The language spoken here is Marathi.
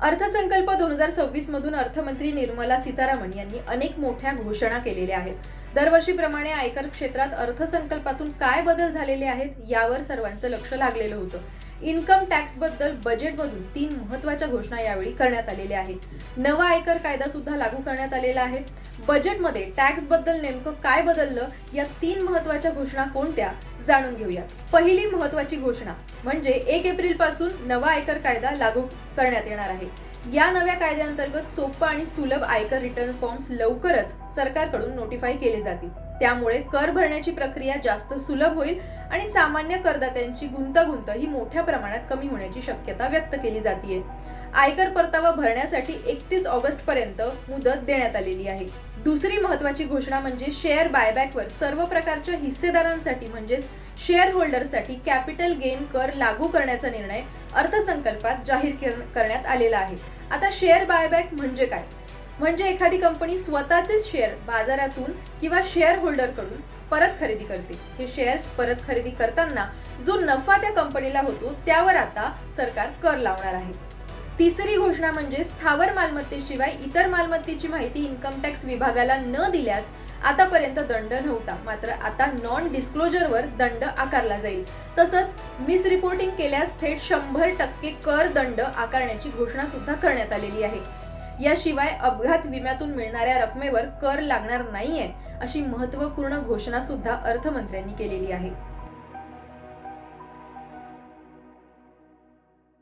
अर्थसंकल्प 2026 मधून अर्थमंत्री निर्मला सीतारामन यांनी अनेक मोठ्या घोषणा केलेल्या आहेत. दरवर्षीप्रमाणे आयकर क्षेत्रात अर्थसंकल्पातून काय बदल झालेले आहेत यावर सर्वांचं लक्ष लागलेलं होतं. इन्कम टॅक्स बद्दल बजेटमधून 3 महत्त्वाच्या घोषणा यावेळी करण्यात आलेल्या आहेत. नवा आयकर कायदा सुद्धा लागू करण्यात आलेला आहे. बजेटमध्ये टॅक्स बद्दल नेमकं काय बदललं, या 3 महत्त्वाच्या घोषणा कोणत्या जाणून घेऊयात. पहिली महत्त्वाची घोषणा म्हणजे 1 एप्रिल पासून नवा आयकर कायदा लागू करण्यात येणार आहे. या नव्या कायद्याअंतर्गत सोपं आणि सुलभ आयकर रिटर्न फॉर्म्स लवकरच सरकारकडून नोटिफाय केले जातील. त्यामुळे कर भरण्याची प्रक्रिया जास्त सुलभ होईल आणि सामान्य करदात्यांची गुंतागुंत ही मोठ्या प्रमाणात कमी होण्याची शक्यता व्यक्त केली जाते. आयकर परतावा भरण्यासाठी 31 ऑगस्ट पर्यंत मुदत देण्यात आलेली आहे. दुसरी महत्त्वाची घोषणा म्हणजे शेअर बायबॅकवर सर्व प्रकारच्या हिस्सेदारांसाठी म्हणजेच शेअर होल्डरसाठी कॅपिटल गेन कर लागू करण्याचा निर्णय अर्थसंकल्पात जाहीर करण्यात आलेला आहे. आता शेअर बायबॅक म्हणजे काय? म्हणजे एखादी कंपनी स्वतःचेच शेअर बाजारातून किंवा शेअर होल्डरकडून परत खरेदी करते. हे शेअर्स परत खरेदी करताना जो नफा त्या कंपनीला होतो त्यावर आता सरकार कर लावणार आहे. तिसरी घोषणा म्हणजे स्थावर मालमत्तेशिवाय इतर मालमत्तेची माहिती इन्कम टॅक्स विभागाला न दिल्यास आतापर्यंत दंड नव्हता, मात्र आता नॉन डिस्क्लोजरवर दंड आकारला जाईल. तसंच मिस रिपोर्टिंग केल्यास थेट 100% कर दंड आकारण्याची घोषणा सुद्धा करण्यात आलेली आहे. याशिवाय अपघात विम्यातून मिळणाऱ्या रकमेवर कर लागणार नाहीये, अशी महत्त्वपूर्ण घोषणा सुद्धा अर्थमंत्र्यांनी केलेली आहे.